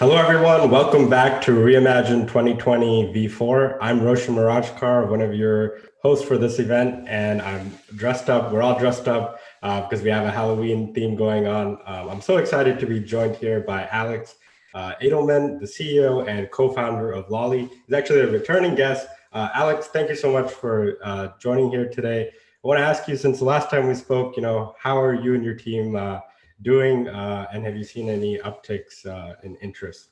Hello, everyone. Welcome back to REIMAGINE 2020 V4. I'm Roshan Mirajkar, one of your hosts for this event, and I'm dressed up. We're all dressed up because we have a Halloween theme going on. I'm so excited to be joined here by Alex Adelman, the CEO and co-founder of Lolli. He's actually a returning guest. Alex, thank you so much for joining here today. I want to ask you, since the last time we spoke, how are you and your team doing, and have you seen any upticks in interest?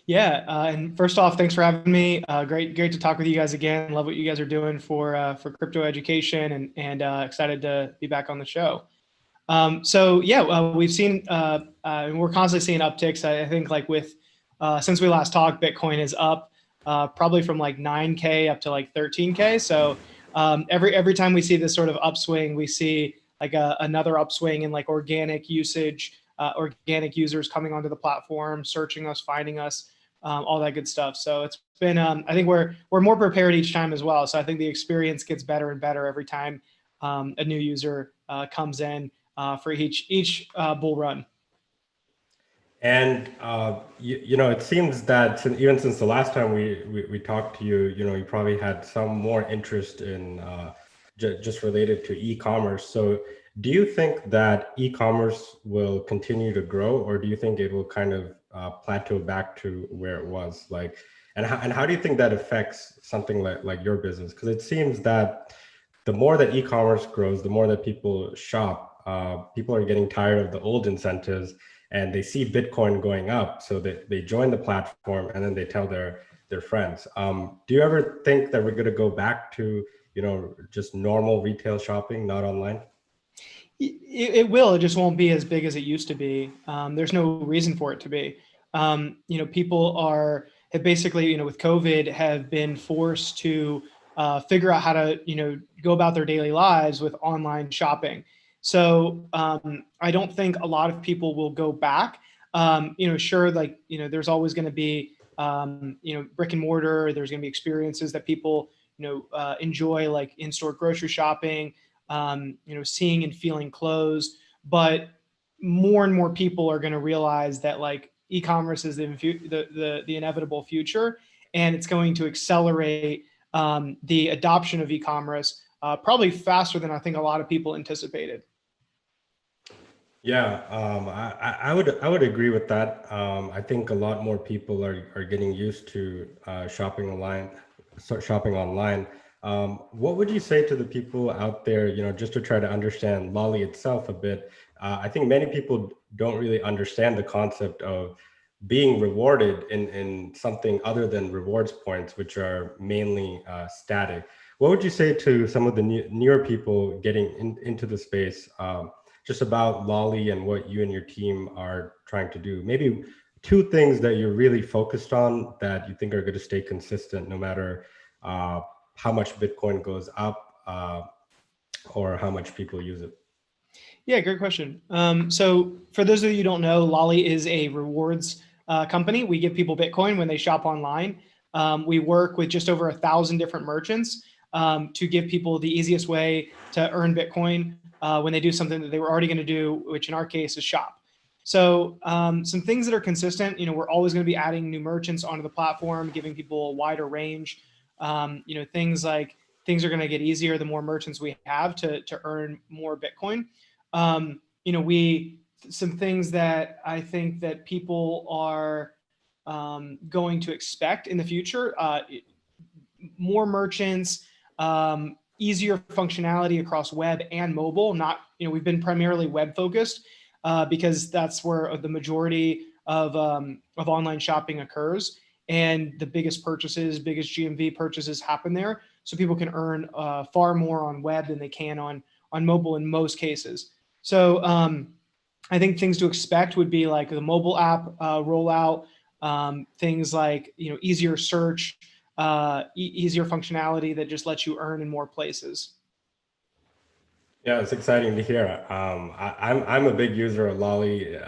Yeah, and first off, thanks for having me. Great to talk with you guys again. Love what you guys are doing for crypto education, and excited to be back on the show. We've seen and we're constantly seeing upticks. I think since we last talked, Bitcoin is up probably from like 9K up to like 13K. So every time we see this sort of upswing, we see like another upswing in like organic usage. Organic users coming onto the platform, searching us, finding us, all that good stuff. So it's been, I think we're more prepared each time as well. So I think the experience gets better and better every time a new user comes in for each bull run. And it seems that even since the last time we talked to you, you probably had some more interest in just related to e-commerce. So do you think that e-commerce will continue to grow, or do you think it will kind of plateau back to where it was? And how do you think that affects something like your business? Because it seems that the more that e-commerce grows, the more that people shop, people are getting tired of the old incentives, and they see Bitcoin going up, so they join the platform and then they tell their friends. Do you ever think that we're going to go back to just normal retail shopping, not online? It will. It just won't be as big as it used to be. There's no reason for it to be. People have basically, with COVID, have been forced to figure out how to, go about their daily lives with online shopping. So I don't think a lot of people will go back. Sure, there's always going to be, brick and mortar. There's going to be experiences that people, enjoy, like in-store grocery shopping. Seeing and feeling clothes, but more and more people are going to realize that like e-commerce is the inevitable future, and it's going to accelerate the adoption of e-commerce probably faster than I think a lot of people anticipated. Yeah, I would agree with that. I think a lot more people are getting used to shopping online. What would you say to the people out there, just to try to understand Lolli itself a bit? I think many people don't really understand the concept of being rewarded in something other than rewards points, which are mainly static. What would you say to some of the newer people getting into the space, just about Lolli and what you and your team are trying to do? Maybe two things that you're really focused on that you think are going to stay consistent no matter how much Bitcoin goes up or how much people use it. Yeah, great question. So for those of you who don't know, Lolli is a rewards company. We give people Bitcoin when they shop online. We work with just over 1,000 different merchants to give people the easiest way to earn Bitcoin when they do something that they were already going to do, which in our case is shop. So some things that are consistent, we're always going to be adding new merchants onto the platform, giving people a wider range. Things are going to get easier the more merchants we have to earn more Bitcoin. Some things that I think that people are going to expect in the future, more merchants, easier functionality across web and mobile. We've been primarily web focused because that's where the majority of online shopping occurs, and the biggest GMV purchases happen there. So people can earn far more on web than they can on mobile in most cases. So I think things to expect would be like the mobile app rollout, things like easier search, easier functionality that just lets you earn in more places. Yeah, it's exciting to hear. I'm a big user of Lolli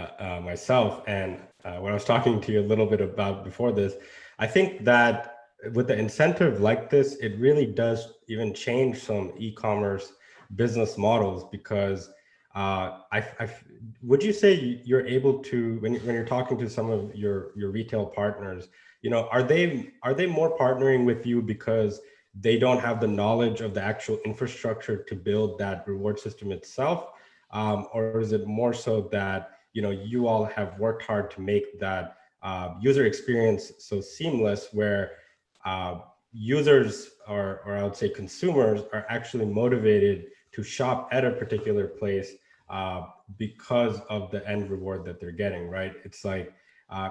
myself, and when I was talking to you a little bit about before this, I think that with the incentive like this, it really does even change some e-commerce business models, because would you say you're able to, when you're talking to some of your retail partners, are they more partnering with you because they don't have the knowledge of the actual infrastructure to build that reward system itself, or is it more so that you all have worked hard to make that user experience so seamless where users or I would say consumers are actually motivated to shop at a particular place because of the end reward that they're getting, right? It's like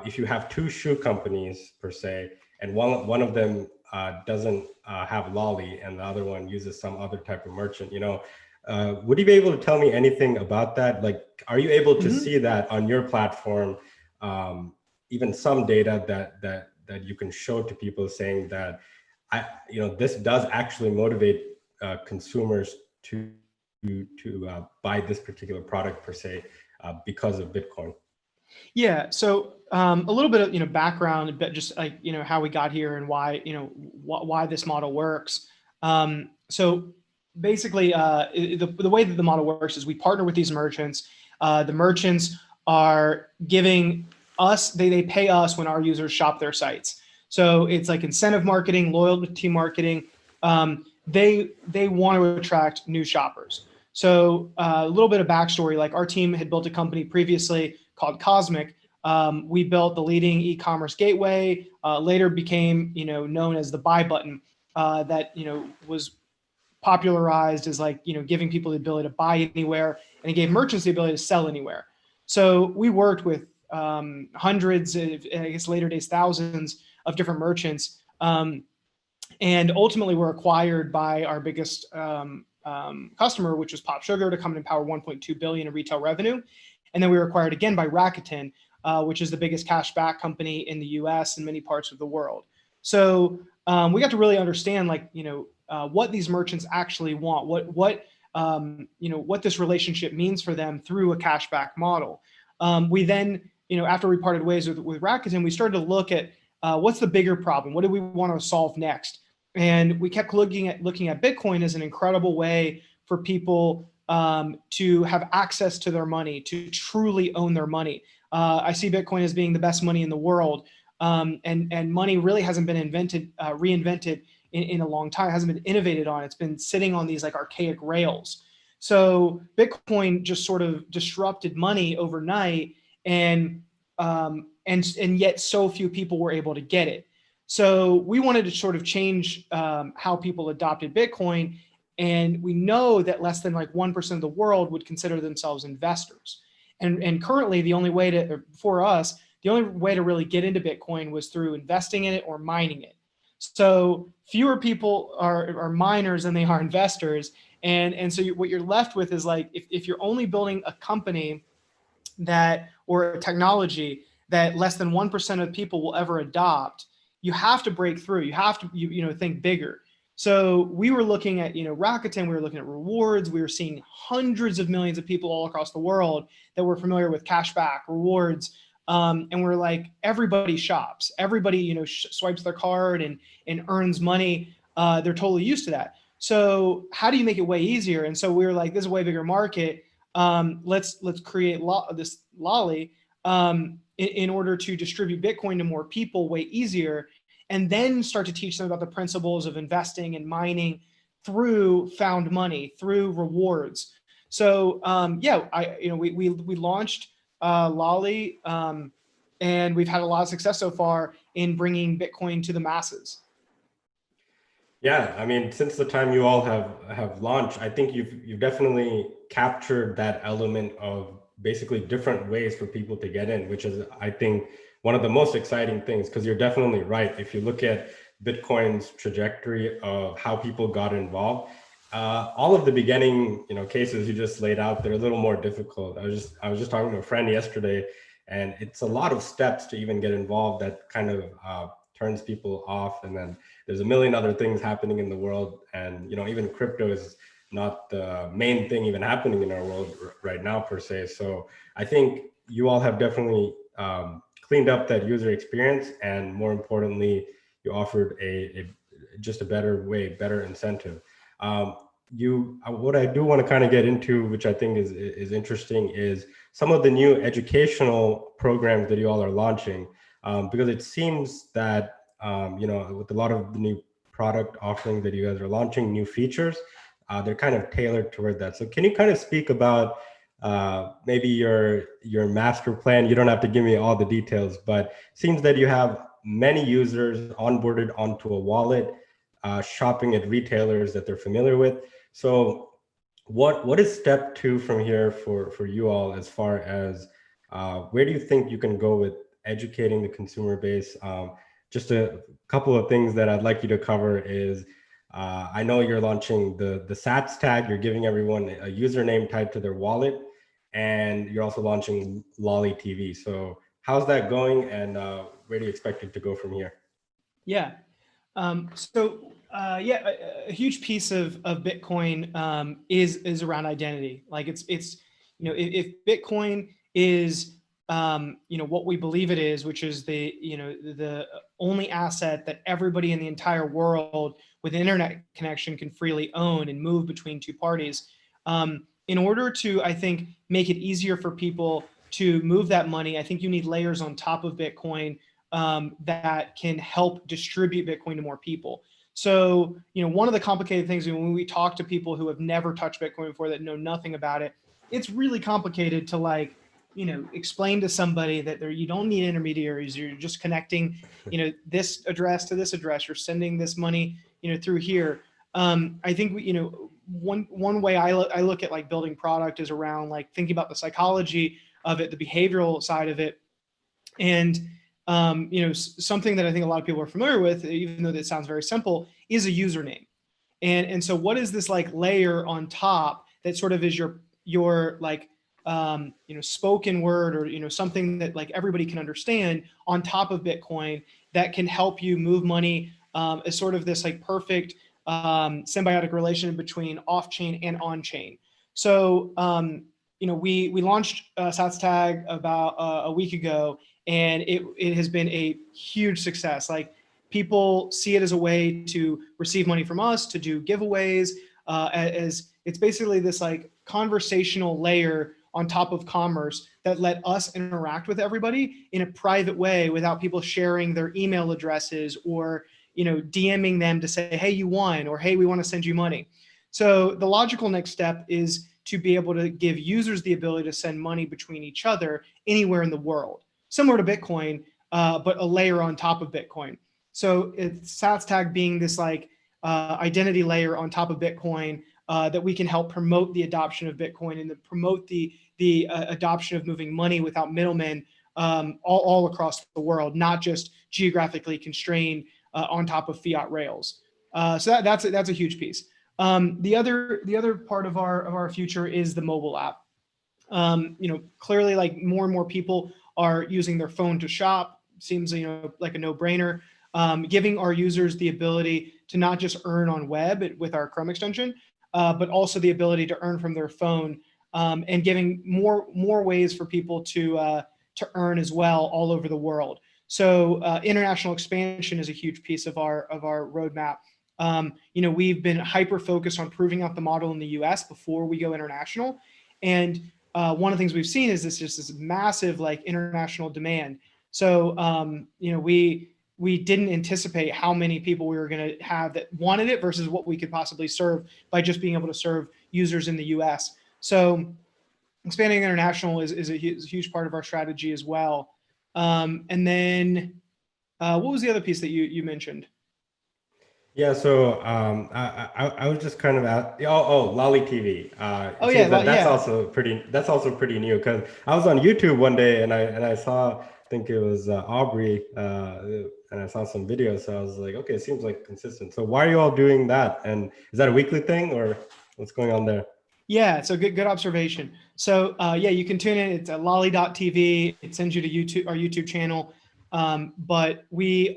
if you have two shoe companies per se, and one of them doesn't have Lolli and the other one uses some other type of merchant, would you be able to tell me anything about that? Like, are you able to see that on your platform? Even some data that you can show to people saying that this does actually motivate consumers to buy this particular product per se because of Bitcoin. Yeah. So a little bit of background, but just like how we got here and why why this model works. So basically, the way that the model works is we partner with these merchants. The merchants are giving us they pay us when our users shop their sites. So it's like incentive marketing, loyalty marketing. They want to attract new shoppers. So a little bit of backstory, like our team had built a company previously called Cosmic. We built the leading e-commerce gateway, later became known as the buy button, that was popularized as like giving people the ability to buy anywhere, and it gave merchants the ability to sell anywhere. So we worked with hundreds, I guess later days thousands of different merchants, and ultimately were acquired by our biggest customer, which was Pop Sugar, to come and power 1.2 billion in retail revenue. And then we were acquired again by Rakuten, which is the biggest cashback company in the US and many parts of the world. So we got to really understand what these merchants actually want, what this relationship means for them through a cashback model. We then, after we parted ways with Rakuten, we started to look at what's the bigger problem? What do we want to solve next? And we kept looking at Bitcoin as an incredible way for people to have access to their money, to truly own their money. I see Bitcoin as being the best money in the world, and money really hasn't been reinvented in a long time. It hasn't been innovated on. It's been sitting on these like archaic rails. So Bitcoin just sort of disrupted money overnight, and yet so few people were able to get it. So we wanted to sort of change how people adopted Bitcoin. And we know that less than like 1% of the world would consider themselves investors. And currently the only way the only way to really get into Bitcoin was through investing in it or mining it. So fewer people are miners than they are investors. And so what you're left with is like, if you're only building a company or a technology that less than 1% of people will ever adopt, you have to break through. You have to think bigger. So we were looking at Rakuten. We were looking at rewards. We were seeing hundreds of millions of people all across the world that were familiar with cashback rewards, and we're like, everybody shops. Everybody swipes their card and earns money. They're totally used to that. So how do you make it way easier? And so we were like, this is a way bigger market. Let's create this Lolli in order to distribute Bitcoin to more people way easier, and then start to teach them about the principles of investing and mining through found money, through rewards. So we launched Lolli, and we've had a lot of success so far in bringing Bitcoin to the masses. Yeah, I mean, since the time you all have launched, I think you've definitely captured that element of basically different ways for people to get in, which is, I think, one of the most exciting things, because you're definitely right. If you look at Bitcoin's trajectory of how people got involved, all of the beginning, cases you just laid out, they're a little more difficult. I was just talking to a friend yesterday, and it's a lot of steps to even get involved that kind of turns people off. And then there's a million other things happening in the world, and even crypto is not the main thing even happening in our world right now per se. So I think you all have definitely cleaned up that user experience, and more importantly, you offered just a better incentive. what I do want to kind of get into, which I think is interesting, is some of the new educational programs that you all are launching, because it seems that with a lot of the new product offerings that you guys are launching, new features, they're kind of tailored toward that. So can you kind of speak about maybe your master plan? You don't have to give me all the details, but it seems that you have many users onboarded onto a wallet, shopping at retailers that they're familiar with. So what is step two from here for you all, as far as where do you think you can go with educating the consumer base? Just a couple of things that I'd like you to cover is, I know you're launching the Sats tag. You're giving everyone a username tied to their wallet, and you're also launching Lolli TV. So how's that going, and where do you expect it to go from here? Yeah. A huge piece of Bitcoin is around identity. Like it's if Bitcoin is what we believe it is, which is the only asset that everybody in the entire world with an internet connection can freely own and move between two parties. In order to, I think, make it easier for people to move that money, I think you need layers on top of Bitcoin that can help distribute Bitcoin to more people. So, one of the complicated things when we talk to people who have never touched Bitcoin before, that know nothing about it, it's really complicated to explain to somebody that you don't need intermediaries. You're just connecting, this address to this address. You're sending this money, through here. I think one way I look at like building product is around like thinking about the psychology of it, the behavioral side of it, and something that I think a lot of people are familiar with, even though that sounds very simple, is a username. And so what is this like layer on top that sort of is your like spoken word, or something that like everybody can understand on top of Bitcoin that can help you move money as sort of this like perfect symbiotic relation between off-chain and on-chain. So we launched SatsTag about a week ago, and it has been a huge success. Like, people see it as a way to receive money from us, to do giveaways, as it's basically this like conversational layer on top of commerce that let us interact with everybody in a private way without people sharing their email addresses or DMing them to say, hey, you won, or hey, we want to send you money. So the logical next step is to be able to give users the ability to send money between each other anywhere in the world, similar to Bitcoin, but a layer on top of Bitcoin. So it's SatsTag being this like identity layer on top of Bitcoin that we can help promote the adoption of Bitcoin and promote the adoption of moving money without middlemen all across the world, not just geographically constrained on top of fiat rails. So that's a huge piece. The other part of our future is the mobile app. Clearly, like more and more people are using their phone to shop. Seems like a no-brainer. Giving our users the ability to not just earn on web with our Chrome extension, but also the ability to earn from their phone, and giving more ways for people to earn as well all over the world. So international expansion is a huge piece of our roadmap. We've been hyper focused on proving out the model in the US before we go international. And one of the things we've seen is this massive like international demand. So, we didn't anticipate how many people we were going to have that wanted it versus what we could possibly serve by just being able to serve users in the US. So expanding international is a huge part of our strategy as well. And then what was the other piece that you mentioned? Yeah, so I was just kind of at Lolli TV. Oh It seems that yeah. that's also pretty new, because I was on YouTube one day and I saw, I think it was Aubrey, and I saw some videos. So I was like, okay, it seems like consistent. So why are you all doing that? And is that a weekly thing, or what's going on there? Yeah, so good observation. So you can tune in. It's at lolli.tv. It sends you to our YouTube channel. But we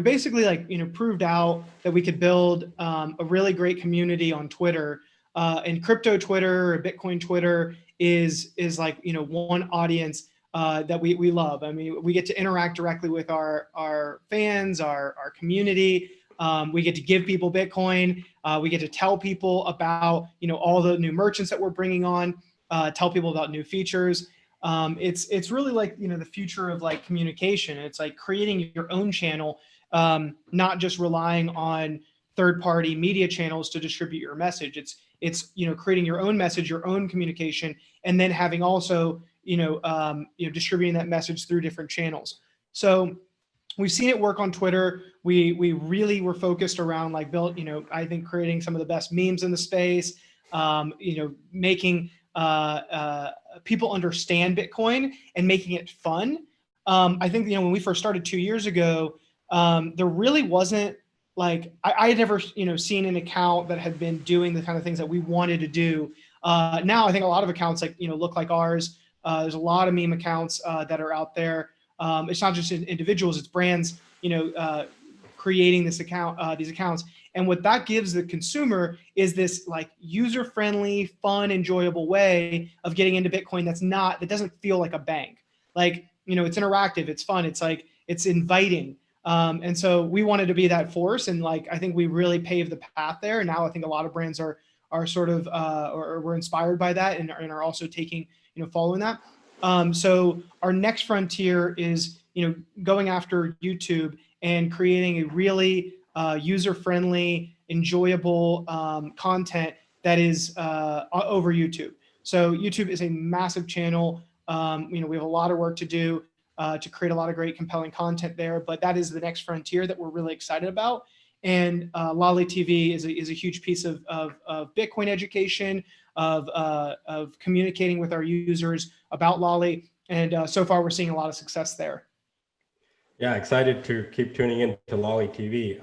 basically proved out that we could build a really great community on Twitter. And crypto Twitter or Bitcoin Twitter is like one audience that we love. I mean, we get to interact directly with our fans, our community. We get to give people Bitcoin. We get to tell people about, all the new merchants that we're bringing on, tell people about new features. It's really like, the future of like communication. It's like creating your own channel, not just relying on third-party media channels to distribute your message. It's creating your own message, your own communication, and then having also distributing that message through different channels. So we've seen it work on Twitter. We really were focused around like I think creating some of the best memes in the space, making people understand Bitcoin and making it fun. I think, when we first started 2 years ago, there really wasn't like, I had never, seen an account that had been doing the kind of things that we wanted to do. Now I think a lot of accounts like, look like ours. There's a lot of meme accounts that are out there. It's not just individuals, it's brands, creating these accounts. And what that gives the consumer is this like user-friendly, fun, enjoyable way of getting into Bitcoin that doesn't feel like a bank. Like, it's interactive, it's fun, it's like, it's inviting. And so we wanted to be that force. And like, I think we really paved the path there. And now I think a lot of brands are sort of, or were inspired by that and are also taking, following that. So our next frontier is, going after YouTube and creating a really user-friendly, enjoyable content that is over YouTube. So YouTube is a massive channel. We have a lot of work to do to create a lot of great, compelling content there, but that is the next frontier that we're really excited about. And Lolli TV is a huge piece of Bitcoin education, of communicating with our users about Lolli. And so far, we're seeing a lot of success there. Yeah, excited to keep tuning in to Lolli TV.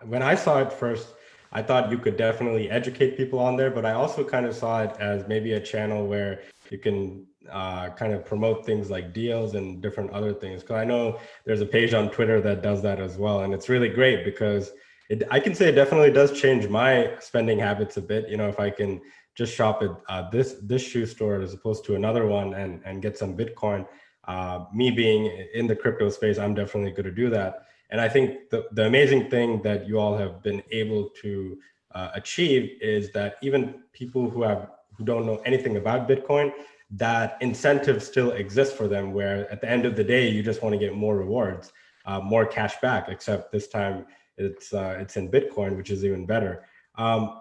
When I saw it first, I thought you could definitely educate people on there, but I also kind of saw it as maybe a channel where you can kind of promote things like deals and different other things. Because I know there's a page on Twitter that does that as well, and it's really great because I can say it definitely does change my spending habits a bit. If I can just shop at this shoe store as opposed to another one and get some Bitcoin. Me being in the crypto space, I'm definitely going to do that. And I think the amazing thing that you all have been able to achieve is that even people who don't know anything about Bitcoin, that incentive still exists for them, where at the end of the day, you just want to get more rewards, more cash back, except this time it's in Bitcoin, which is even better.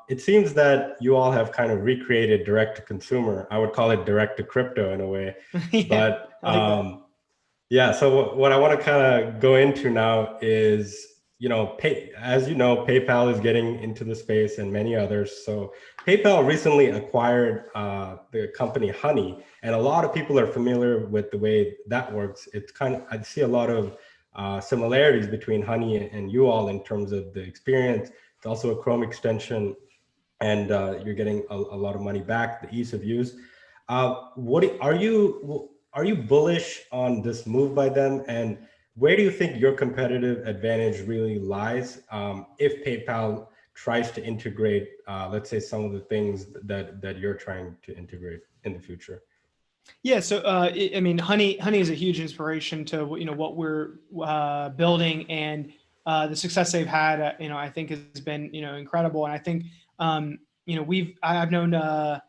It seems that you all have kind of recreated direct to consumer. I would call it direct to crypto in a way. Yeah, But yeah, so what I want to kind of go into now is, as you know, PayPal is getting into the space and many others. So PayPal recently acquired the company Honey, and a lot of people are familiar with the way that works. It's I see a lot of similarities between Honey and you all in terms of the experience. It's also a Chrome extension, and you're getting a lot of money back, the ease of use. Are you bullish on this move by them? And where do you think your competitive advantage really lies if PayPal tries to integrate, let's say, some of the things that you're trying to integrate in the future? Yeah, so I mean, Honey is a huge inspiration to what we're building, and the success they've had. I think has been incredible, and I think I've known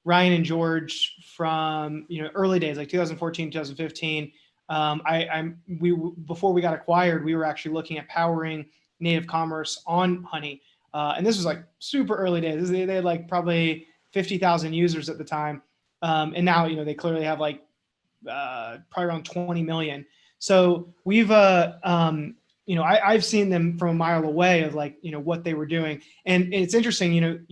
Ryan and George from early days, like 2014, 2015. Before we got acquired, we were actually looking at powering native commerce on Honey, and this was like super early days. They had like probably 50,000 users at the time. And now, they clearly have like probably around 20 million. So we've, I've seen them from a mile away of like, what they were doing. And it's interesting,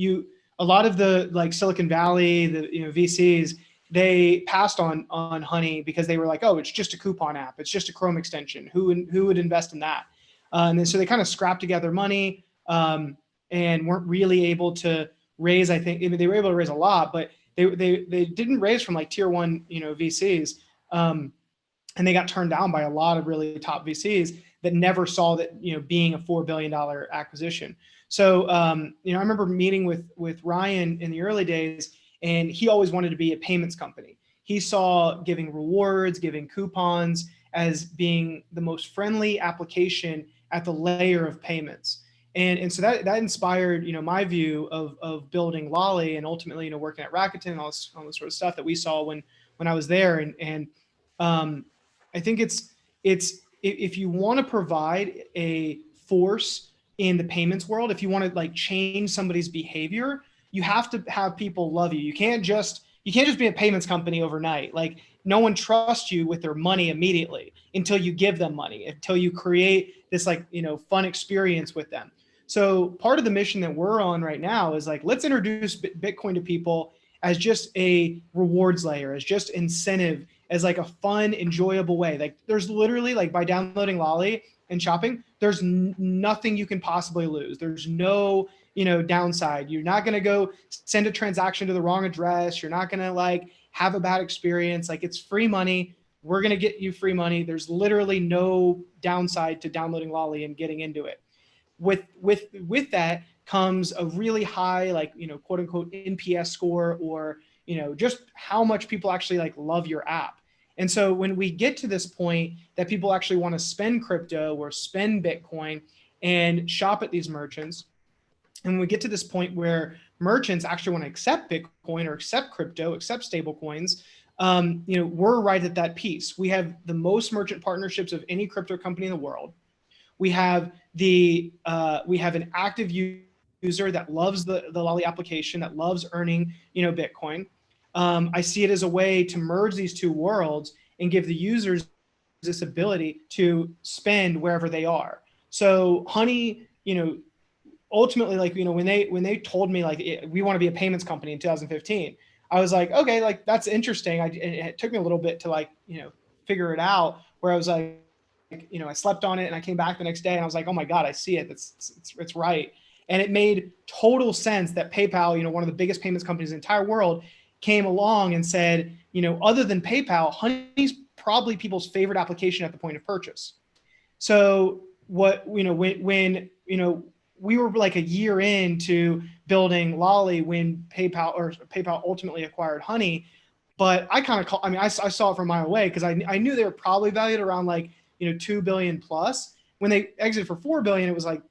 a lot of the like Silicon Valley, the VCs, they passed on Honey because they were like, oh, it's just a coupon app. It's just a Chrome extension. Who would invest in that? And then so they kind of scrapped together money and weren't really able to raise. I think they were able to raise a lot, but they didn't raise from like tier one, VCs. And they got turned down by a lot of really top VCs that never saw that, being a $4 billion acquisition. So, I remember meeting with Ryan in the early days, and he always wanted to be a payments company. He saw giving rewards, giving coupons as being the most friendly application at the layer of payments. And so that inspired, my view of building Lolli, and ultimately, working at Rakuten and all this sort of stuff that we saw when I was there. And I think it's if you want to provide a force in the payments world, if you want to like change somebody's behavior, you have to have people love you. You can't just be a payments company overnight. Like, no one trusts you with their money immediately until you give them money, until you create this like, fun experience with them. So part of the mission that we're on right now is like, let's introduce Bitcoin to people as just a rewards layer, as just incentive, as like a fun, enjoyable way. Like, there's literally, like, by downloading Lolli and shopping, there's nothing you can possibly lose. There's no, downside. You're not going to go send a transaction to the wrong address. You're not going to like have a bad experience. Like, it's free money. We're going to get you free money. There's literally no downside to downloading Lolli and getting into it. With that comes a really high, like, quote unquote NPS score, or, just how much people actually like love your app. And so when we get to this point that people actually want to spend crypto or spend Bitcoin and shop at these merchants, and when we get to this point where merchants actually want to accept Bitcoin or accept crypto, accept stable coins, we're right at that piece. We have the most merchant partnerships of any crypto company in the world. We have an active user that loves the Lolli application, that loves earning, Bitcoin. I see it as a way to merge these two worlds and give the users this ability to spend wherever they are. So Honey, ultimately, like, when they told me like, we want to be a payments company in 2015, I was like, okay, like, that's interesting. It took me a little bit to like, figure it out, where I was like, I slept on it and I came back the next day and I was like, oh my God, I see it. It's right. And it made total sense that PayPal, one of the biggest payments companies in the entire world, came along and said, other than PayPal, Honey's probably people's favorite application at the point of purchase. So when we were like a year into building Lolli when PayPal ultimately acquired Honey, but I kind of I saw it from a mile away, because I knew they were probably valued around like, 2 billion plus. When they exited for 4 billion, it was like,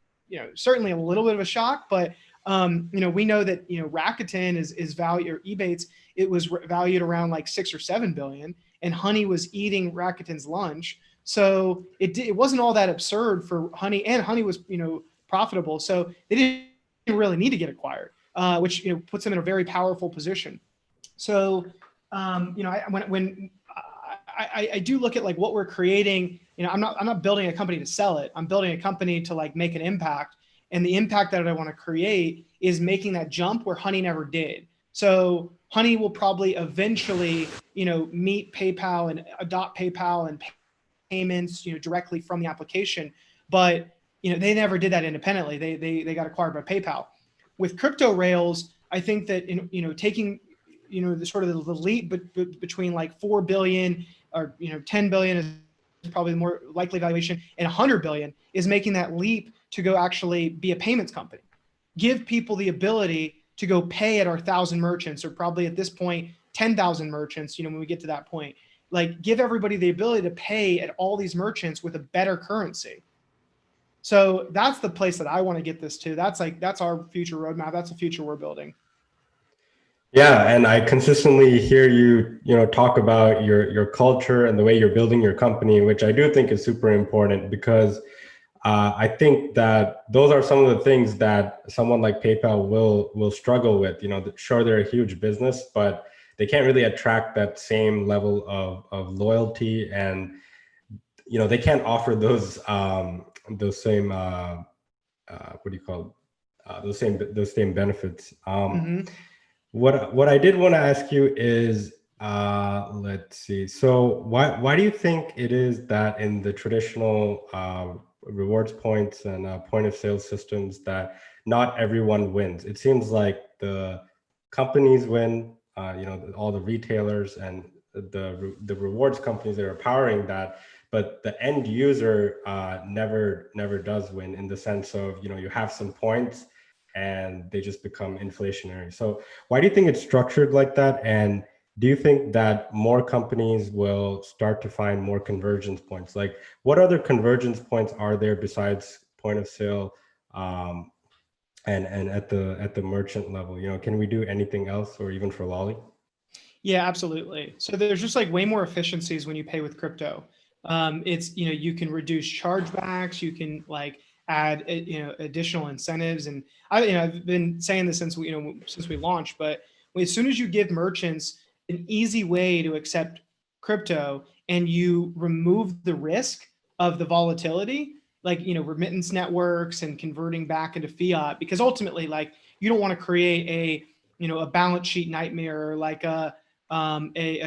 certainly a little bit of a shock, but we know that, Rakuten is valued, or Ebates, it was valued around like 6 or 7 billion, and Honey was eating Rakuten's lunch. So it wasn't all that absurd for Honey, and Honey was, profitable. So they didn't really need to get acquired, which, puts them in a very powerful position. So, I do look at like what we're creating, I'm not building a company to sell it. I'm building a company to like make an impact. And the impact that I want to create is making that jump where Honey never did. So Honey will probably eventually, meet PayPal and adopt PayPal and payments, directly from the application. But, they never did that independently. They got acquired by PayPal. With crypto rails, I think that, taking, the sort of the leap between like 4 billion or, 10 billion is probably the more likely valuation, and 100 billion is making that leap to go actually be a payments company. Give people the ability to go pay at our 1,000 merchants, or probably at this point, 10,000 merchants, when we get to that point. Like, give everybody the ability to pay at all these merchants with a better currency. So that's the place that I want to get this to. That's our future roadmap. That's the future we're building. Yeah, and I consistently hear you, talk about your culture and the way you're building your company, which I do think is super important, because I think that those are some of the things that someone like PayPal will struggle with. Sure, they're a huge business, but they can't really attract that same level of loyalty, and they can't offer those same what do you call those same benefits. What I did want to ask you is, let's see. So why do you think it is that in the traditional rewards points and point of sale systems that not everyone wins? It seems like the companies win, all the retailers and the rewards companies that are powering that, but the end user never does win, in the sense of, you have some points and they just become inflationary. So why do you think it's structured like that? And do you think that more companies will start to find more convergence points? Like, what other convergence points are there besides point of sale um, and at the merchant level, can we do anything else, or even for Lolli? Yeah, absolutely. So there's just like way more efficiencies when you pay with crypto. It's, you can reduce chargebacks, you can like add, additional incentives. And I've been saying this since we launched, but as soon as you give merchants an easy way to accept crypto and you remove the risk of the volatility, like, remittance networks and converting back into fiat, because ultimately, like, you don't want to create a balance sheet nightmare, or like a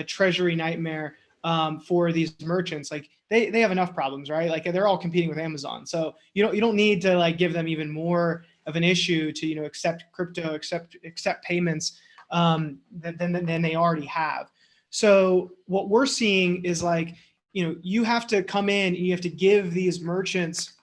treasury nightmare for these merchants. Like they have enough problems, right? Like they're all competing with Amazon. So you don't need to like give them even more of an issue to, accept crypto, accept payments than they already have. So what we're seeing is like, you have to come in and you have to give these merchants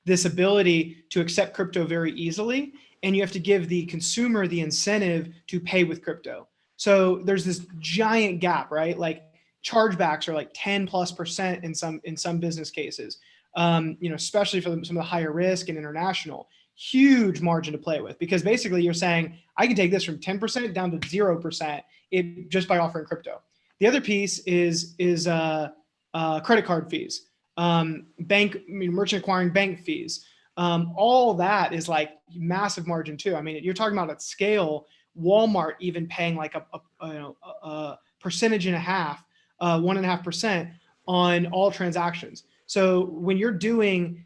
this ability to accept crypto very easily. And you have to give the consumer the incentive to pay with crypto. So there's this giant gap, right? Like chargebacks are like 10+% in some business cases, especially for some of the higher risk and international. Huge margin to play with, because basically you're saying I can take this from 10% down to 0% just by offering crypto. The other piece is credit card fees, merchant acquiring bank fees. All that is like massive margin too. I mean, you're talking about at scale, Walmart even paying like a percentage and a half, 1.5% on all transactions. So when you're doing,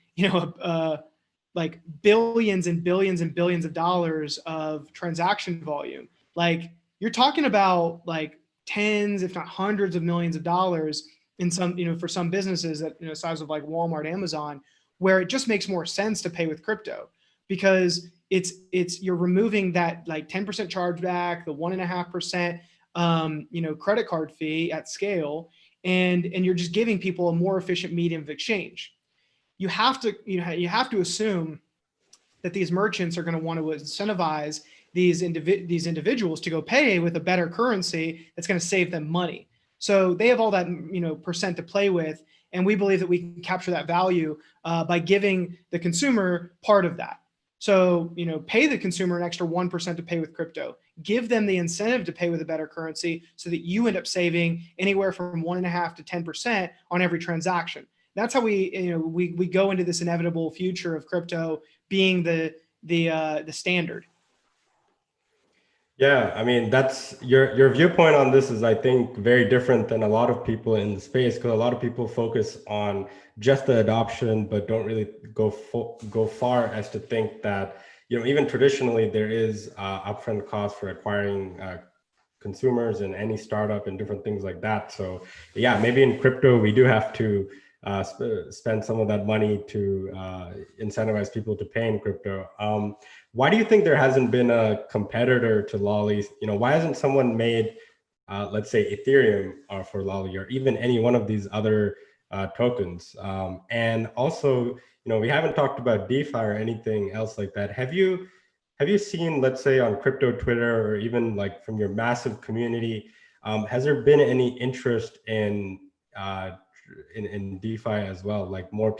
like billions and billions and billions of dollars of transaction volume, like you're talking about like tens, if not hundreds of millions of dollars in some, for some businesses that, size of like Walmart, Amazon, where it just makes more sense to pay with crypto, because you're removing that like 10% chargeback, the 1.5%, credit card fee at scale, and you're just giving people a more efficient medium of exchange. You have to assume that these merchants are going to want to incentivize these individuals to go pay with a better currency that's going to save them money. So they have all that percent to play with, and we believe that we can capture that value by giving the consumer part of that. So pay the consumer an extra 1% to pay with crypto. Give them the incentive to pay with a better currency, so that you end up saving anywhere from 1.5 to 10% on every transaction. That's how we go into this inevitable future of crypto being the standard. Yeah, I mean, that's your viewpoint on this is, I think, very different than a lot of people in the space, because a lot of people focus on just the adoption, but don't really go far as to think that, even traditionally there is upfront cost for acquiring consumers and any startup and different things like that. So yeah, maybe in crypto we do have to spend some of that money to incentivize people to pay in crypto. Why do you think there hasn't been a competitor to Lolli? Why hasn't someone made, let's say, Ethereum for Lolli, or even any one of these other tokens? And also, we haven't talked about DeFi or anything else like that. Have you seen, let's say, on crypto Twitter, or even like from your massive community, has there been any interest in DeFi as well? Like more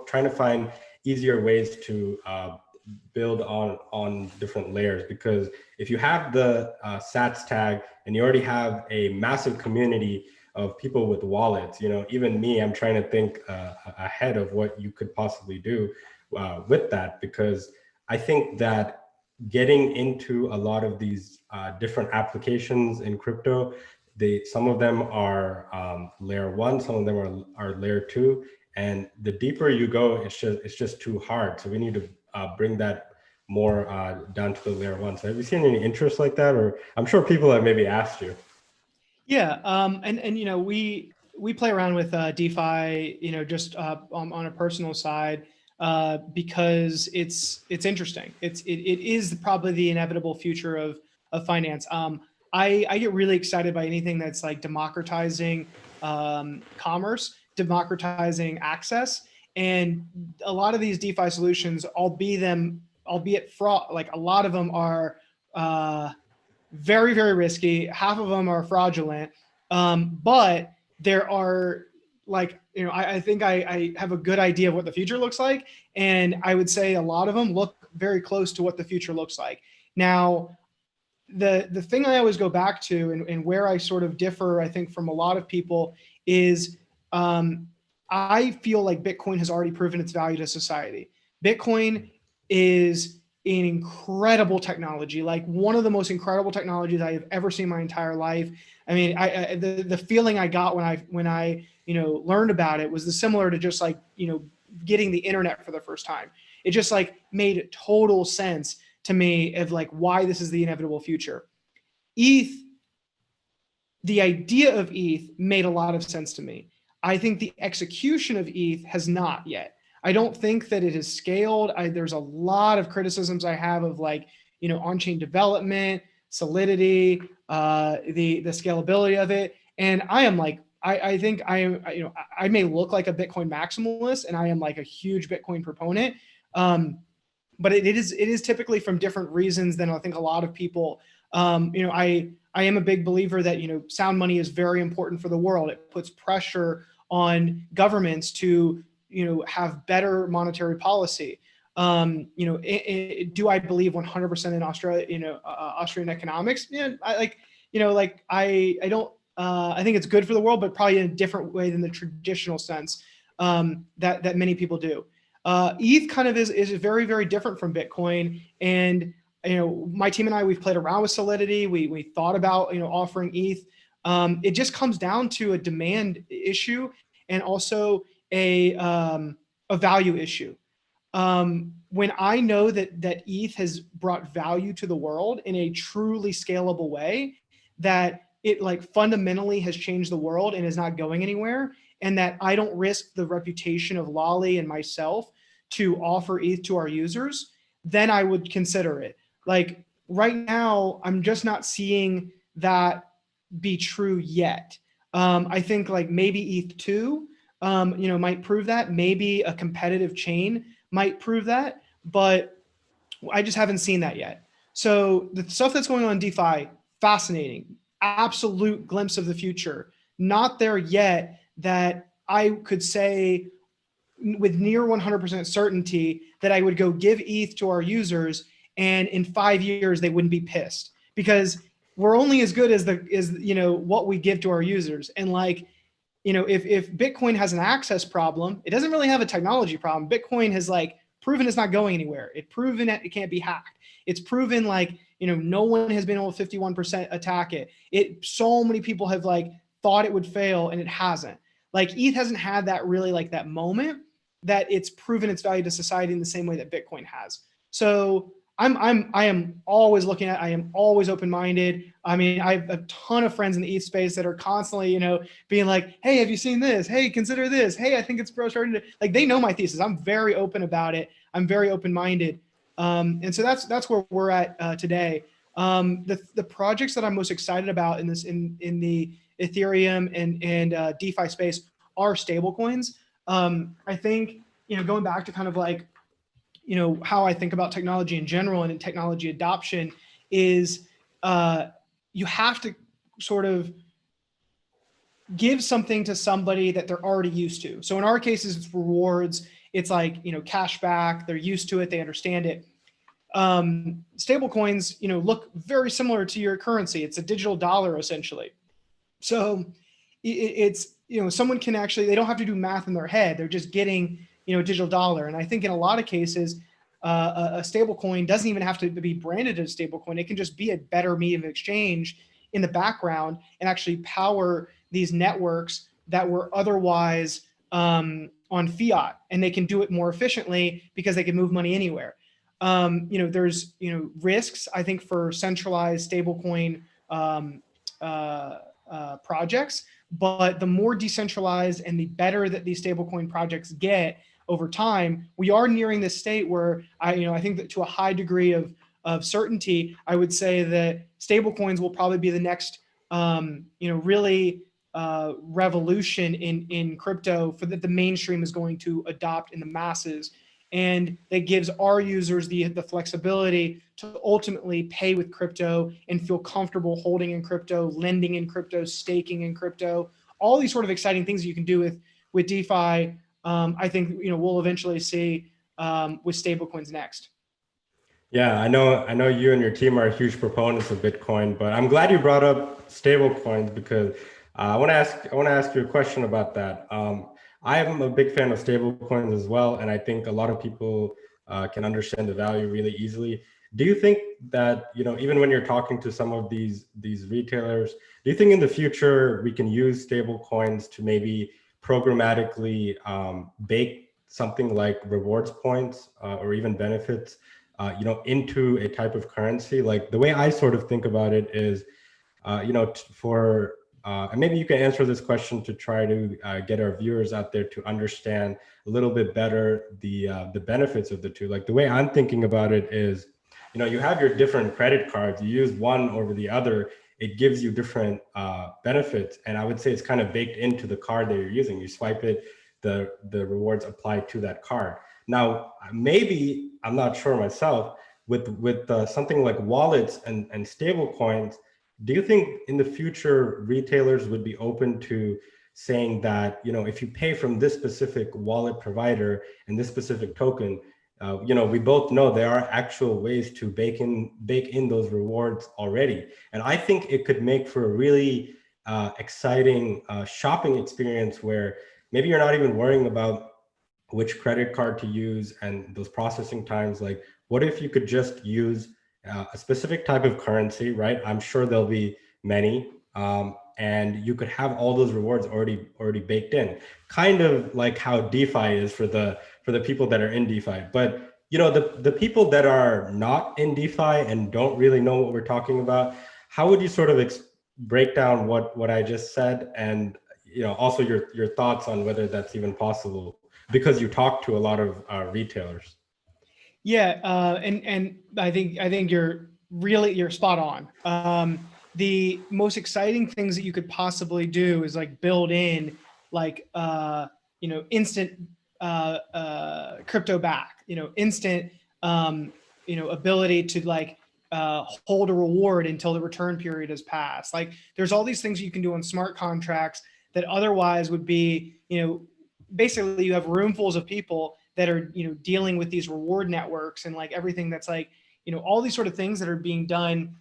trying to find easier ways to build on different layers, because if you have the Sats tag and you already have a massive community of people with wallets, even me, I'm trying to think ahead of what you could possibly do with that, because I think that getting into a lot of these different applications in crypto, some of them are layer one, some of them are layer two, and the deeper you go, it's just too hard. So we need to bring that more down to the layer one. So have you seen any interest like that? Or I'm sure people have maybe asked you. Yeah, and we play around with DeFi, just on a personal side, because it's interesting. It is probably the inevitable future of finance. I get really excited by anything that's like democratizing commerce, democratizing access, and a lot of these DeFi solutions, albeit fraud, like a lot of them are very, very risky. Half of them are fraudulent, but there are like, I think I have a good idea of what the future looks like. And I would say a lot of them look very close to what the future looks like. Now, the thing I always go back to, and where I sort of differ, I think, from a lot of people is, I feel like Bitcoin has already proven its value to society. Bitcoin is an incredible technology, like one of the most incredible technologies I have ever seen in my entire life. I mean, the feeling I got when I learned about it was similar to just like getting the internet for the first time. It just like made total sense to me of like why this is the inevitable future. ETH, the idea of ETH made a lot of sense to me. I think the execution of ETH has not yet. I don't think that it has scaled. There's a lot of criticisms I have of like, on-chain development, Solidity, the scalability of it. And I am like, I think I am, I may look like a Bitcoin maximalist, and I am like a huge Bitcoin proponent. But it is typically from different reasons than I think a lot of people. I am a big believer that sound money is very important for the world. It puts pressure on governments to have better monetary policy. Do I believe 100% in Australia, Austrian economics? Yeah, I don't. I think it's good for the world, but probably in a different way than the traditional sense that many people do. ETH kind of is very, very different from Bitcoin. And, my team and I, we've played around with Solidity. We thought about, offering ETH. It just comes down to a demand issue and also a value issue. When I know that ETH has brought value to the world in a truly scalable way, that it like fundamentally has changed the world and is not going anywhere, and that I don't risk the reputation of Lolli and myself to offer ETH to our users, then I would consider it. Like right now, I'm just not seeing that be true yet. I think like maybe ETH2, might prove that. Maybe a competitive chain might prove that, but I just haven't seen that yet. So the stuff that's going on in DeFi, fascinating, absolute glimpse of the future. Not there yet that I could say with near 100% certainty that I would go give ETH to our users, and in 5 years they wouldn't be pissed, because we're only as good as what we give to our users. And like, if Bitcoin has an access problem, it doesn't really have a technology problem. Bitcoin has like proven it's not going anywhere. It's proven that it can't be hacked. It's proven like, no one has been able to 51% attack it. So many people have like thought it would fail, and it hasn't. Like ETH hasn't had that really like that moment that it's proven its value to society in the same way that Bitcoin has. So I am always looking at, I am always open-minded. I mean, I have a ton of friends in the ETH space that are constantly, being like, hey, have you seen this? Hey, consider this. Hey, I think it's starting to, like, they know my thesis. I'm very open about it. I'm very open-minded. And so that's where we're at today. The projects that I'm most excited about in the Ethereum and DeFi space are stablecoins. I think, going back to kind of like, how I think about technology in general and in technology adoption is you have to sort of give something to somebody that they're already used to. So in our cases, it's rewards. It's like, cash back. They're used to it. They understand it. Stable coins, look very similar to your currency. It's a digital dollar essentially. So it's, someone can actually, they don't have to do math in their head. They're just getting, a digital dollar. And I think in a lot of cases, a stable coin doesn't even have to be branded as a stable coin. It can just be a better medium of exchange in the background and actually power these networks that were otherwise on fiat, and they can do it more efficiently because they can move money anywhere. There's, risks, I think, for centralized stablecoin projects, but the more decentralized and the better that these stablecoin projects get over time, we are nearing this state where I think that to a high degree of certainty, I would say that stablecoins will probably be the next, really revolution in crypto for that the mainstream is going to adopt in the masses. And that gives our users the flexibility to ultimately pay with crypto and feel comfortable holding in crypto, lending in crypto, staking in crypto, all these sort of exciting things you can do with DeFi. I think we'll eventually see with stablecoins next. Yeah, I know you and your team are huge proponents of Bitcoin, but I'm glad you brought up stablecoins because I want to ask you a question about that. I am a big fan of stablecoins as well, and I think a lot of people can understand the value really easily. Do you think that, even when you're talking to some of these retailers, do you think in the future we can use stablecoins to maybe programmatically bake something like rewards points or even benefits into a type of currency? Like the way I sort of think about it is, and maybe you can answer this question to try to get our viewers out there to understand a little bit better the benefits of the two. Like the way I'm thinking about it is, you have your different credit cards. You use one over the other, it gives you different benefits, and I would say it's kind of baked into the card that you're using. You swipe it, the rewards apply to that card. Now, maybe, I'm not sure myself, with something like wallets and stable coins, do you think in the future retailers would be open to saying that, if you pay from this specific wallet provider and this specific token, we both know there are actual ways to bake in those rewards already. And I think it could make for a really exciting shopping experience where maybe you're not even worrying about which credit card to use and those processing times. Like, what if you could just use a specific type of currency, right? I'm sure there'll be many, and you could have all those rewards already baked in, kind of like how DeFi is for the people that are in DeFi. But the people that are not in DeFi and don't really know what we're talking about, how would you sort of break down what I just said, and also your thoughts on whether that's even possible, because you talk to a lot of retailers. Yeah, and I think you're spot on. The most exciting things that you could possibly do is like build in like instant crypto back, instant ability to like hold a reward until the return period has passed. Like there's all these things you can do on smart contracts that otherwise would be, basically you have roomfuls of people that are, dealing with these reward networks and like everything that's like, all these sort of things that are being done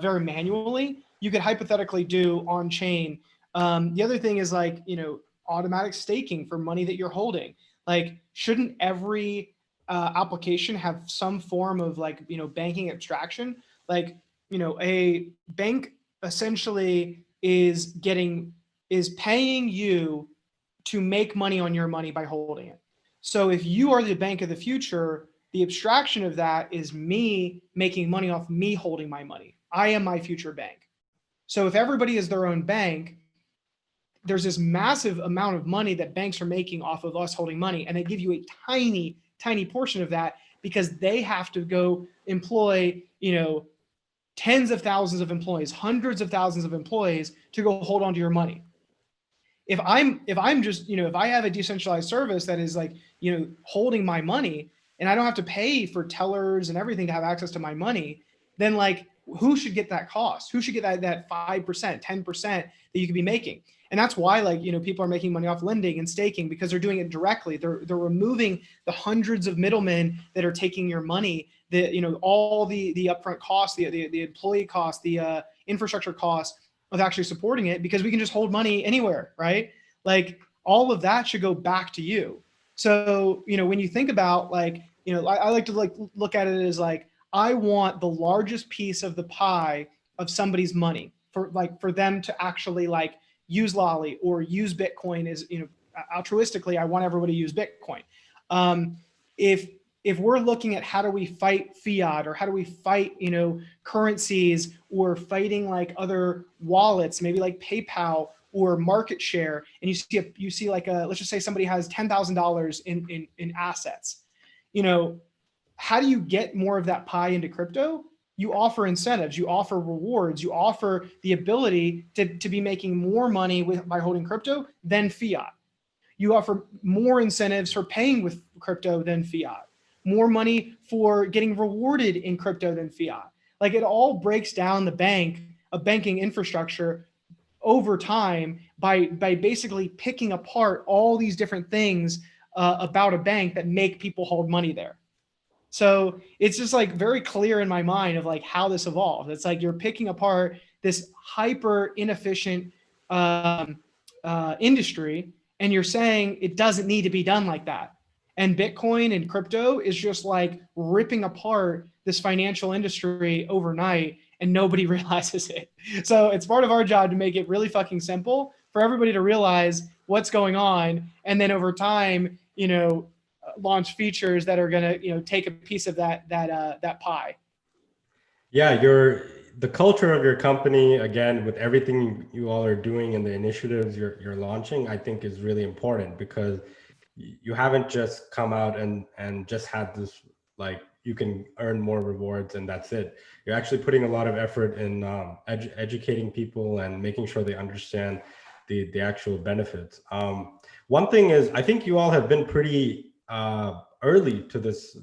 very manually, you could hypothetically do on chain. The other thing is like, automatic staking for money that you're holding. Like, shouldn't every application have some form of like, banking abstraction? Like, a bank essentially is paying you to make money on your money by holding it. So if you are the bank of the future, the abstraction of that is me making money off me holding my money. I am my future bank. So if everybody is their own bank, there's this massive amount of money that banks are making off of us holding money, and they give you a tiny, tiny portion of that because they have to go employ, tens of thousands of employees, hundreds of thousands of employees to go hold on to your money. If I'm just, if I have a decentralized service that is like, holding my money and I don't have to pay for tellers and everything to have access to my money, then like who should get that cost? Who should get that 5%, 10% that you could be making? And that's why like, people are making money off lending and staking because they're doing it directly. They're removing the hundreds of middlemen that are taking your money, all the upfront costs, the employee costs, the infrastructure costs of actually supporting it, because we can just hold money anywhere, right? Like all of that should go back to you. So, when you think about like, I like to like look at it as like, I want the largest piece of the pie of somebody's money for them to actually like use Lolli or use Bitcoin as, altruistically, I want everybody to use Bitcoin. If we're looking at how do we fight fiat or how do we fight, currencies, or fighting like other wallets, maybe like PayPal or market share, and you see like let's just say somebody has $10,000 in assets, how do you get more of that pie into crypto? You offer incentives, you offer rewards, you offer the ability to be making more money by holding crypto than fiat. You offer more incentives for paying with crypto than fiat, more money for getting rewarded in crypto than fiat. Like it all breaks down a banking infrastructure over time by basically picking apart all these different things about a bank that make people hold money there. So it's just like very clear in my mind of like how this evolved. It's like you're picking apart this hyper inefficient industry, and you're saying it doesn't need to be done like that. And Bitcoin and crypto is just like ripping apart this financial industry overnight, and nobody realizes it. So it's part of our job to make it really fucking simple for everybody to realize what's going on, and then over time, launch features that are going to take a piece of that pie. Yeah, the culture of your company, again, with everything you all are doing and the initiatives you're launching, I think is really important, because you haven't just come out and just had this, like, you can earn more rewards and that's it. You're actually putting a lot of effort in educating people and making sure they understand the actual benefits. One thing is, I think you all have been pretty early to this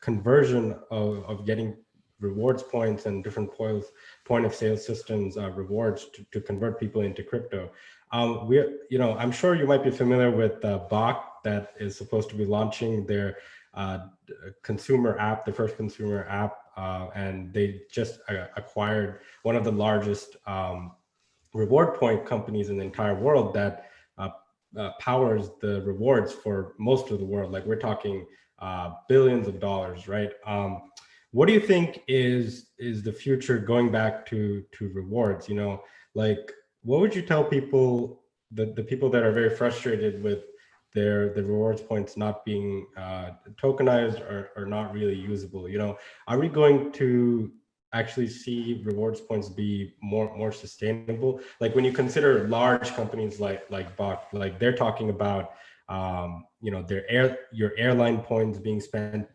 conversion of getting rewards points and different point of sale systems rewards to convert people into crypto. I'm sure you might be familiar with Bach, that is supposed to be launching their consumer app, the first consumer app, and they just acquired one of the largest reward point companies in the entire world that powers the rewards for most of the world. Like, we're talking billions of dollars, right? What do you think is the future going back to rewards? Like, what would you tell people, the people that are very frustrated with the rewards points not being tokenized or not really usable? Are we going to actually see rewards points be more sustainable? Like, when you consider large companies like Bach, like, they're talking about your airline points being spendable,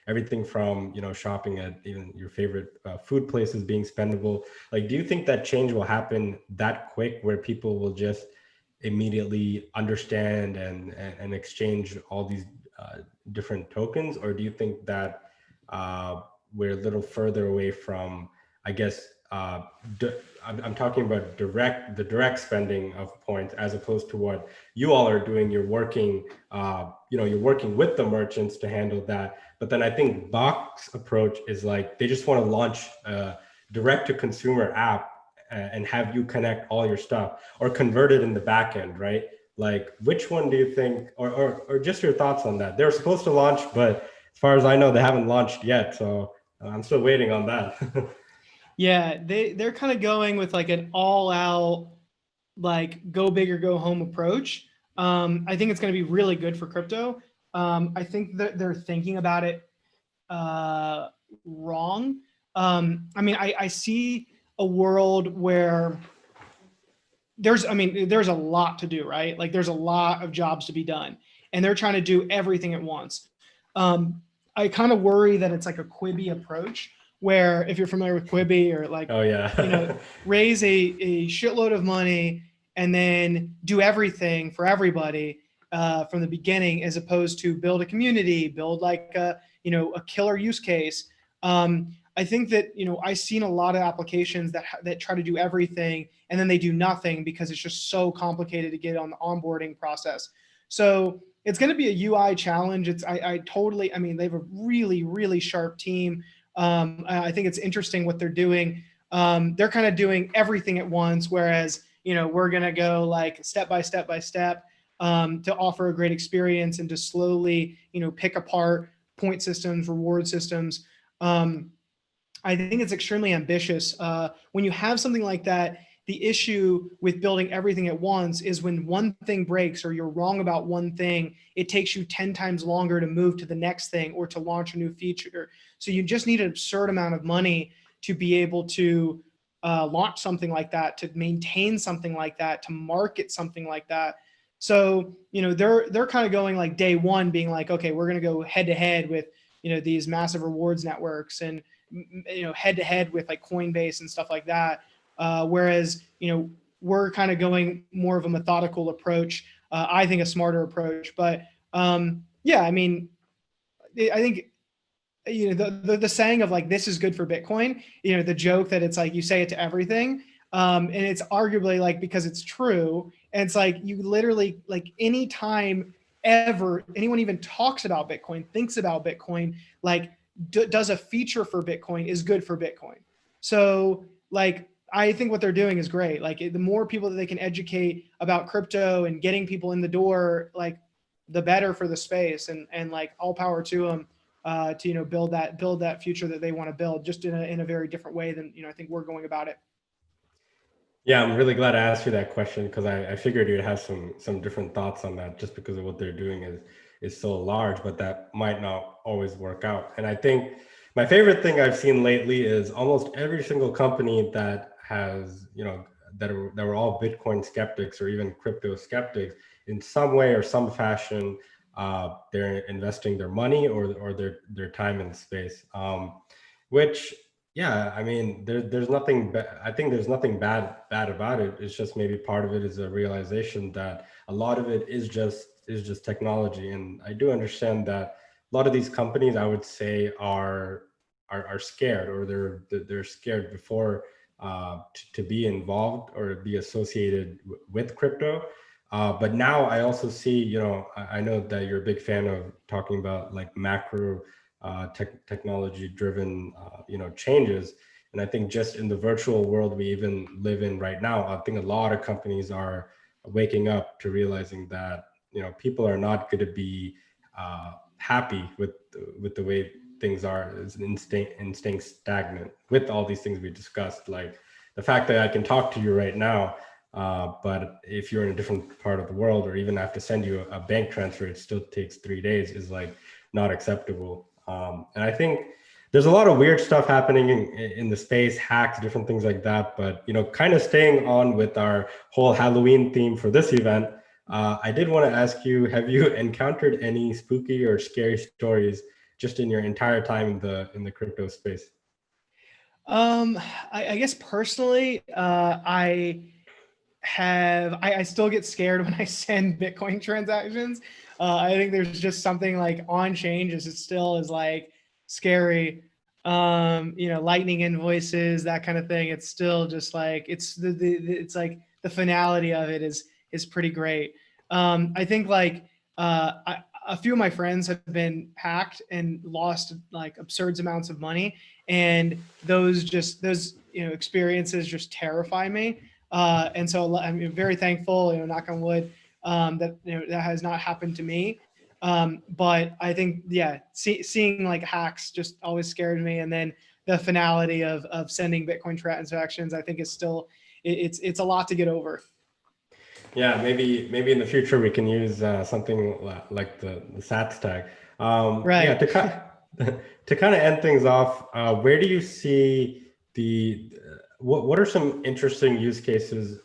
everything from shopping at even your favorite food places being spendable. Like, do you think that change will happen that quick, where people will just immediately understand and exchange all these different tokens? Or do you think that we're a little further away from, I guess, I'm talking about the direct spending of points, as opposed to what you all are doing. You're working with the merchants to handle that. But then I think Bach's approach is like, they just want to launch a direct to consumer app and have you connect all your stuff or convert it in the back end, right? Like, which one do you think, or just your thoughts on that? They were supposed to launch, but as far as I know, they haven't launched yet. So I'm still waiting on that. Yeah, they're kind of going with like an all out, like, go big or go home approach. I think it's going to be really good for crypto. I think that they're thinking about it wrong. I mean, I see a world where there's a lot to do, right? Like, there's a lot of jobs to be done, and they're trying to do everything at once. I kind of worry that it's like a Quibi approach, where, if you're familiar with Quibi, or like, Oh yeah. raise a shitload of money and then do everything for everybody from the beginning, as opposed to build a community, build like a killer use case. I think that I've seen a lot of applications that try to do everything, and then they do nothing because it's just so complicated to get on the onboarding process. So it's going to be a UI challenge. I totally, they have a really, really sharp team. I think it's interesting what they're doing. They're kind of doing everything at once, whereas we're going to go like step by step to offer a great experience, and to slowly pick apart point systems, reward systems. I think it's extremely ambitious. When you have something like that, the issue with building everything at once is when one thing breaks, or you're wrong about one thing, it takes you 10 times longer to move to the next thing or to launch a new feature. So you just need an absurd amount of money to be able to launch something like that, to maintain something like that, to market something like that. So, they're kind of going like day one, being like, okay, we're going to go head to head with, these massive rewards networks, and, head to head with like Coinbase and stuff like that. Whereas, we're kind of going more of a methodical approach. I think a smarter approach, but yeah, I think the saying of like, this is good for Bitcoin, the joke that it's like, you say it to everything. And it's arguably like, because it's true. And it's like, you literally, like, anytime ever anyone even talks about Bitcoin, thinks about Bitcoin, like does a feature for Bitcoin, is good for Bitcoin. So like, I think what they're doing is great. Like, the more people that they can educate about crypto and getting people in the door, like, the better for the space. And like, all power to them, to build that future that they want to build, just in a very different way than I think we're going about it. Yeah, I'm really glad I asked you that question because I figured you'd have some different thoughts on that just because of what they're doing is so large, but that might not always work out. And I think my favorite thing I've seen lately is almost every single company that has, that were all Bitcoin skeptics or even crypto skeptics in some way or some fashion, they're investing their money or their time in the space, which yeah, I mean, there's nothing. I think there's nothing bad about it. It's just maybe part of it is a realization that a lot of it is just technology, and I do understand that a lot of these companies, I would say, are scared, or they're scared before to be involved or be associated with crypto. But now I also see, I know that you're a big fan of talking about like macro technology driven changes, and I think just in the virtual world we even live in right now, I think a lot of companies are waking up to realizing that people are not going to be happy with the way things are, is staying stagnant with all these things we discussed, like the fact that I can talk to you right now, but if you're in a different part of the world, or even have to send you a bank transfer, it still takes 3 days, is like not acceptable. And I think there's a lot of weird stuff happening in the space, hacks, different things like that. But kind of staying on with our whole Halloween theme for this event, I did want to ask you: have you encountered any spooky or scary stories just in your entire time in the crypto space? I guess personally, I still get scared when I send Bitcoin transactions. I think there's just something like on chain, just it still is like scary. Lightning invoices, that kind of thing. It's still just like, it's like the finality of it is pretty great. I think like a few of my friends have been hacked and lost like absurd amounts of money, and those experiences just terrify me. And so I'm very thankful, knock on wood, that that has not happened to me. But I think, yeah, seeing like hacks just always scared me. And then the finality of sending Bitcoin transactions, I think is still, it's a lot to get over. Yeah, maybe in the future we can use something like the Sats tag. Yeah, Right. to kind of end things off, where do you see what are some interesting use cases,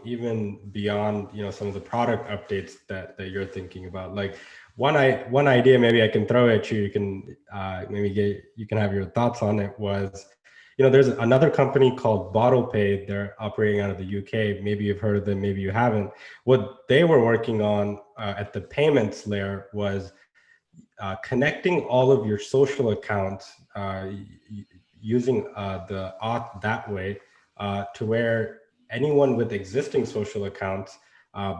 even beyond some of the product updates that you're thinking about? Like one idea maybe I can throw at you. You can you can have your thoughts on it. Was there's another company called BottlePay. They're operating out of the UK. Maybe you've heard of them, maybe you haven't. What they were working on at the payments layer was connecting all of your social accounts using the auth that way, to where anyone with existing social accounts,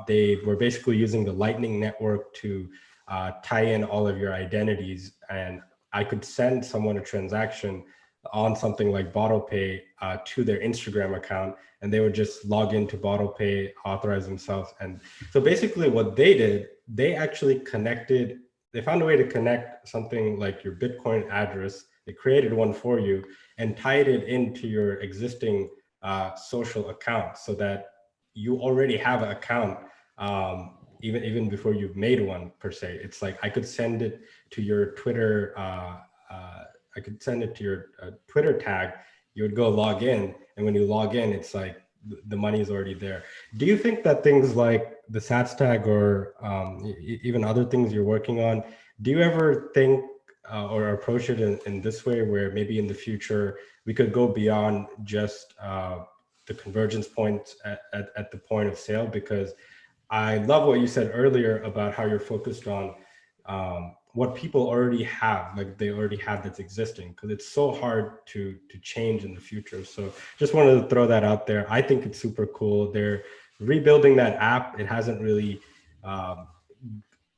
they were basically using the Lightning Network to tie in all of your identities. And I could send someone a transaction on something like BottlePay to their Instagram account, and they would just log into BottlePay, authorize themselves. And so basically what they did, they actually they found a way to connect something like your Bitcoin address. They created one for you and tied it into your existing social account, so that you already have an account, even before you've made one per se. It's like I could send it to your Twitter. I could send it to your Twitter tag. You would go log in, and when you log in, it's like the money is already there. Do you think that things like the Sats tag, or even other things you're working on, do you ever think or approach it in this way, where maybe in the future we could go beyond just the convergence points at the point of sale? Because I love what you said earlier about how you're focused on what people already have, like they already have that's existing, because it's so hard to change in the future. So just wanted to throw that out there. I think it's super cool. They're rebuilding that app. It hasn't really, um,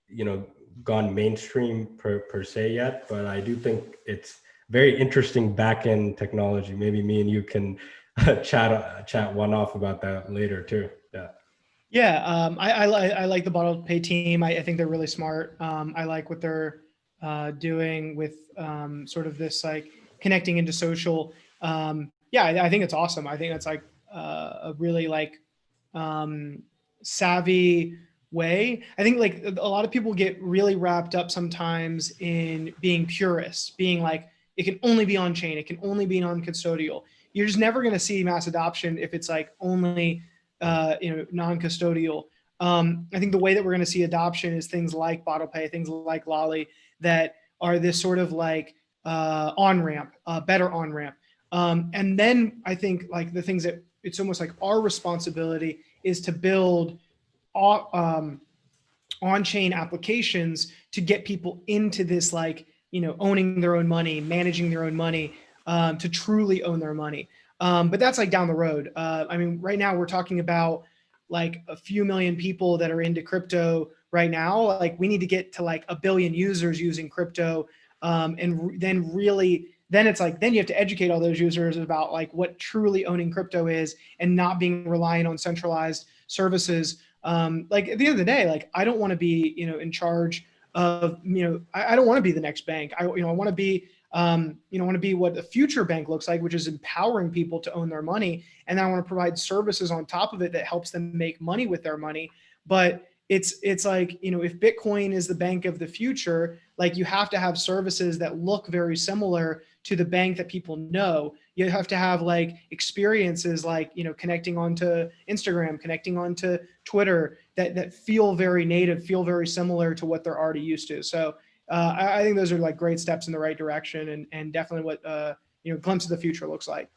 you know, gone mainstream per se yet, but I do think it's very interesting back-end technology. Maybe me and you can chat one off about that later too. Yeah. Yeah, I like the bottle pay team. I think they're really smart. I like what they're doing with sort of this like connecting into social. Yeah, I think it's awesome. I think it's like a really like savvy way. I think like a lot of people get really wrapped up sometimes in being purists, being like it can only be on chain, it can only be non-custodial. You're just never going to see mass adoption if it's like only non-custodial. I think the way that we're going to see adoption is things like bottle pay, things like Lolli, that are this sort of like on ramp, better on ramp. And then I think like the things that it's almost like our responsibility is to build on-chain applications to get people into this, like, owning their own money, managing their own money, to truly own their money. But that's like down the road. I mean, right now we're talking about like a few million people that are into crypto right now. Like we need to get to like 1 billion users using crypto. Then it's like, then you have to educate all those users about like what truly owning crypto is and not being reliant on centralized services. Like at the end of the day, like I don't want to be, in charge of, I don't want to be the next bank. I want to be, I want to be what the future bank looks like, which is empowering people to own their money. And I want to provide services on top of it that helps them make money with their money. But it's like, if Bitcoin is the bank of the future, like you have to have services that look very similar to the bank that people know. You have to have like experiences like, connecting onto Instagram, connecting onto Twitter that feel very native, feel very similar to what they're already used to. So I think those are like great steps in the right direction, and definitely what glimpse of the future looks like.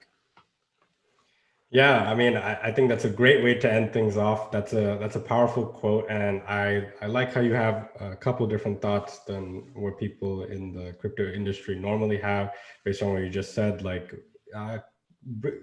Yeah, I mean, I think that's a great way to end things off. That's a powerful quote, and I like how you have a couple different thoughts than what people in the crypto industry normally have, based on what you just said, like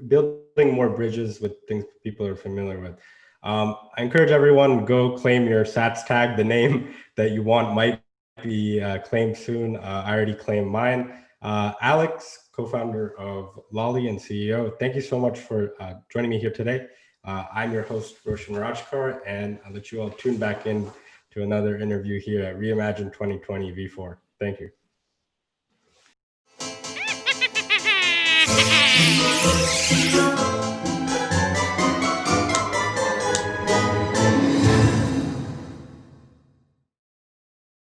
building more bridges with things people are familiar with. I encourage everyone, go claim your Sats tag. The name that you want might be claimed soon. I already claimed mine. Alex, co-founder of Lolli and CEO, thank you so much for joining me here today. I'm your host, Roshan Mirajkar, and I'll let you all tune back in to another interview here at REIMAGINE 2020 V4. Thank you.